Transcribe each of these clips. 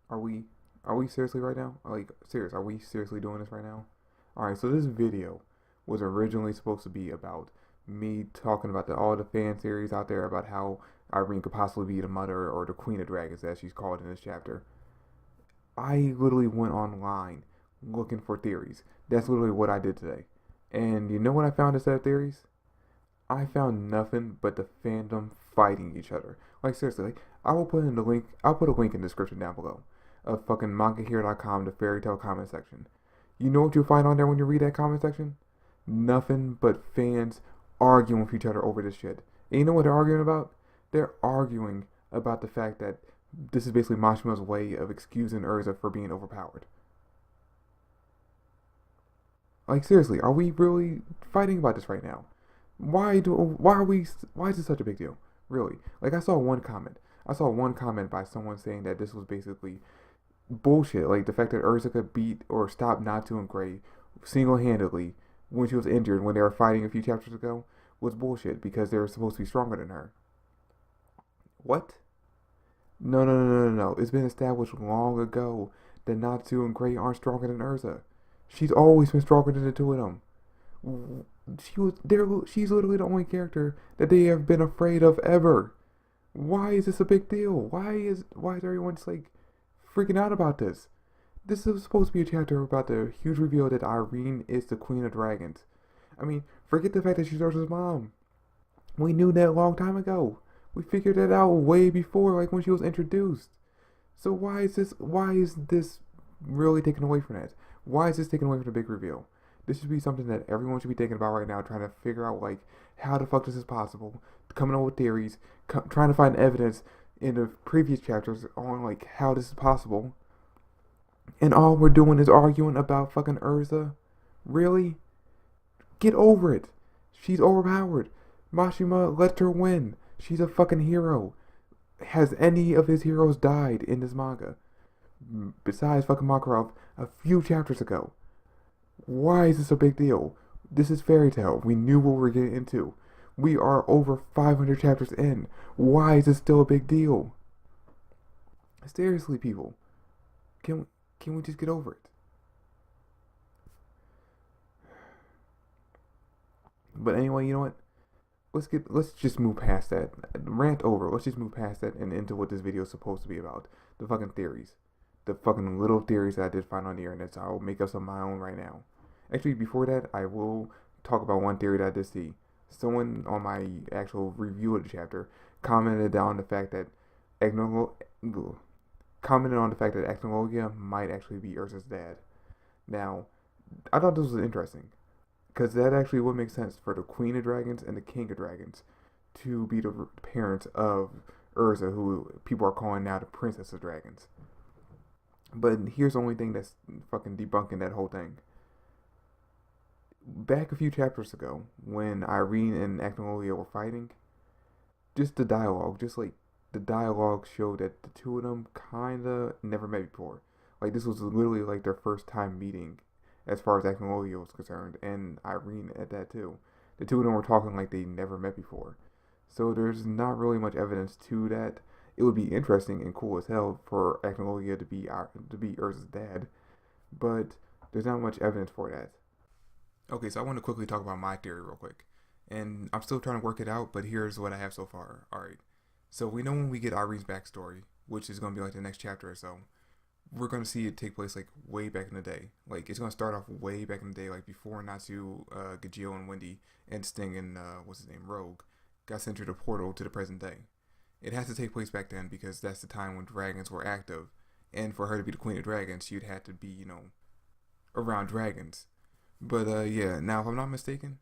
Are we seriously right now? Like, serious, are we seriously doing this right now? Alright, so this video was originally supposed to be about me talking about all the fan theories out there about how Irene could possibly be the mother or the queen of dragons, as she's called in this chapter. I literally went online looking for theories. That's literally what I did today. And you know what I found instead of theories? I found nothing but the fandom fighting each other. Like, seriously, like, I will put in the link. I'll put a link in the description down below of fucking mangahero.com, the fairy tale comment section. You know what you'll find on there when you read that comment section? Nothing but fans arguing with each other over this shit. And you know what they're arguing about? They're arguing about the fact that this is basically Mashima's way of excusing Erza for being overpowered. Like, seriously, are we really fighting about this right now? Why is this such a big deal? Really? Like, I saw one comment by someone saying that this was basically bullshit. Like the fact that Erza could beat or stop Natsu and Gray single handedly when she was injured when they were fighting a few chapters ago was bullshit because they were supposed to be stronger than her. What? No, no, no, no, no, no. It's been established long ago that Natsu and Gray aren't stronger than Erza. She's always been stronger than the two of them. She's literally the only character that they have been afraid of ever. Why is this a big deal? Why is everyone just like freaking out about this? This is supposed to be a chapter about the huge reveal that Irene is the Queen of Dragons. I mean, forget the fact that she's Ursa's mom. We knew that a long time ago. We figured that out way before, like when she was introduced. So why is this really taken away from that? Why is this taken away from the big reveal? This should be something that everyone should be thinking about right now, trying to figure out like how the fuck this is possible, coming up with theories, trying to find evidence in the previous chapters on like how this is possible. And all we're doing is arguing about fucking Urza. Really? Get over it. She's overpowered. Mashima let her win. She's a fucking hero. Has any of his heroes died in this manga? Besides fucking Makarov a few chapters ago. Why is this a big deal? This is fairy tale. We knew what we were getting into. We are over 500 chapters in. Why is this still a big deal? Seriously, people. Can we, can we just get over it? But anyway, you know what? Let's just move past that. Rant over. Let's just move past that and into what this video is supposed to be about. The fucking theories. The fucking little theories that I did find on the internet, so I'll make up some of my own right now. Actually, before that, I will talk about one theory that I did see. Someone on my actual review of the chapter commented on the fact that Agnologia might actually be Ursa's dad. Now, I thought this was interesting because that actually would make sense for the Queen of Dragons and the King of Dragons to be the parents of Erza, who people are calling now the Princess of Dragons. But here's the only thing that's fucking debunking that whole thing. Back a few chapters ago, when Irene and Agnologia were fighting, just like the dialogue showed that the two of them kinda never met before. Like this was literally like their first time meeting, as far as Agnologia was concerned, and Irene at that too. The two of them were talking like they never met before. So there's not really much evidence to that. It would be interesting and cool as hell for Agnologia to be Ursa's dad, but there's not much evidence for that. Okay, so I want to quickly talk about my theory real quick. And I'm still trying to work it out, but here's what I have so far. Alright. So we know when we get Irene's backstory, which is going to be like the next chapter or so, we're going to see it take place like way back in the day. Like it's going to start off way back in the day, like before Natsu, Gajeel, and Wendy, and Sting and, what's his name, Rogue, got sent through the portal to the present day. It has to take place back then because that's the time when dragons were active. And for her to be the Queen of Dragons, she'd have to be, around dragons. But yeah, now if I'm not mistaken,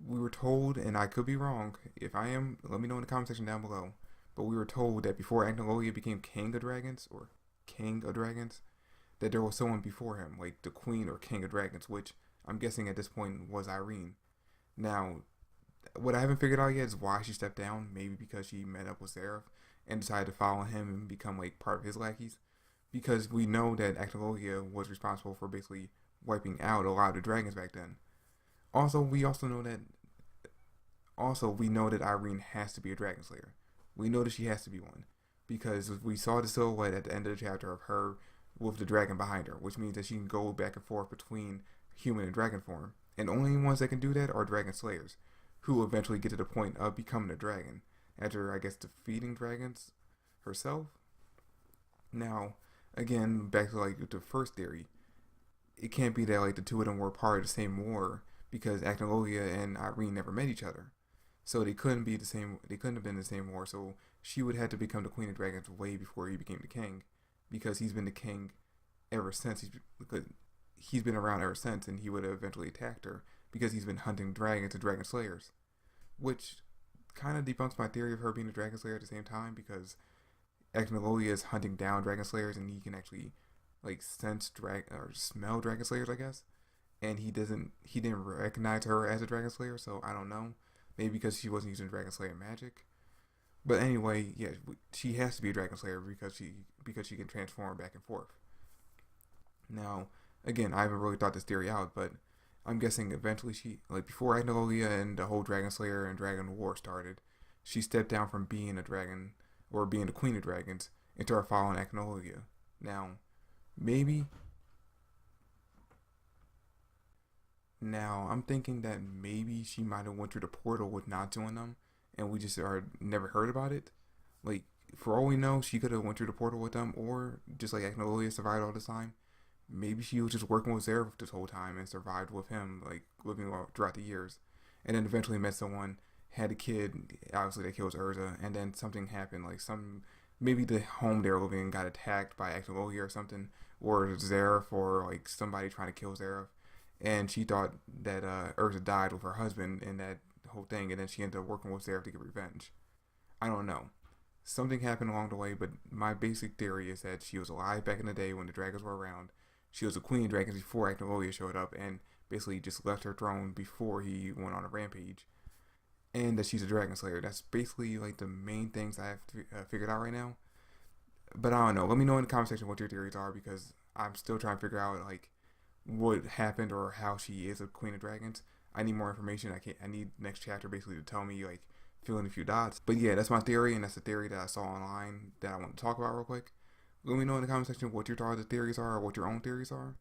we were told, and I could be wrong. If I am, let me know in the comment section down below. But we were told that before Agnologia became King of Dragons, or King of Dragons, that there was someone before him, like the Queen or King of Dragons, which I'm guessing at this point was Irene. Now, what I haven't figured out yet is why she stepped down. Maybe because she met up with Seraph and decided to follow him and become like part of his lackeys. Because we know that Agnologia was responsible for basically wiping out a lot of the dragons back then. Also, we know that Irene has to be a dragon slayer. We know that she has to be one. because we saw the silhouette at the end of the chapter of her with the dragon behind her, which means that she can go back and forth between human and dragon form. And only ones that can do that are dragon slayers, who eventually get to the point of becoming a dragon after, I guess, defeating dragons herself. Now, again, back to like the first theory, it can't be that like the two of them were part of the same war because Agnologia and Irene never met each other. So they couldn't be the same. They couldn't have been the same war. So she would have to become the queen of dragons way before he became the king, because he's been the king ever since. He's been around ever since, and he would have eventually attacked her because he's been hunting dragons and dragon slayers, which kind of debunks my theory of her being a dragon slayer at the same time, because Agnologia is hunting down dragon slayers and he can actually like sense or smell dragon slayers, I guess. And he didn't recognize her as a dragon slayer, so I don't know. Maybe because she wasn't using dragon slayer magic. But anyway, yeah, she has to be a dragon slayer because she can transform back and forth. Now, again, I haven't really thought this theory out, but I'm guessing eventually she, like before Agnologia and the whole dragon slayer and dragon war started, she stepped down from being a dragon or being the queen of dragons into her following Agnologia. Now, maybe. Now, I'm thinking that maybe she might have went through the portal with not doing them, and we just are never heard about it. Like, for all we know, she could have went through the portal with them, or just like Agnologia survived all this time. Maybe she was just working with Zeref this whole time and survived with him, like living throughout the years, and then eventually met someone, had a kid. Obviously, that kills Erza, and then something happened, like maybe the home they were living in got attacked by Agnologia or something, or Zeref, or like somebody trying to kill Zeref, and she thought that Erza died with her husband in that whole thing, and then she ended up working with Zeref to get revenge. I don't know. Something happened along the way, but my basic theory is that she was alive back in the day when the dragons were around. She was a queen of dragons before Agnologia showed up, and basically just left her throne before he went on a rampage. And that she's a dragon slayer. That's basically like the main things I have figured out right now. But I don't know. Let me know in the comment section what your theories are, because I'm still trying to figure out like what happened or how she is a queen of dragons. I need more information. I need next chapter basically to tell me, like, fill in a few dots. But yeah, that's my theory, and that's the theory that I saw online that I want to talk about real quick. Let me know in the comment section what your other theories are, or what your own theories are.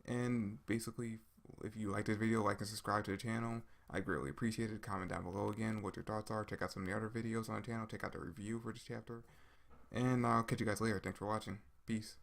And basically, if you like this video, like and subscribe to the channel. I greatly appreciate it. Comment down below again what your thoughts are. Check out some of the other videos on the channel. Check out the review for this chapter. And I'll catch you guys later. Thanks for watching. Peace.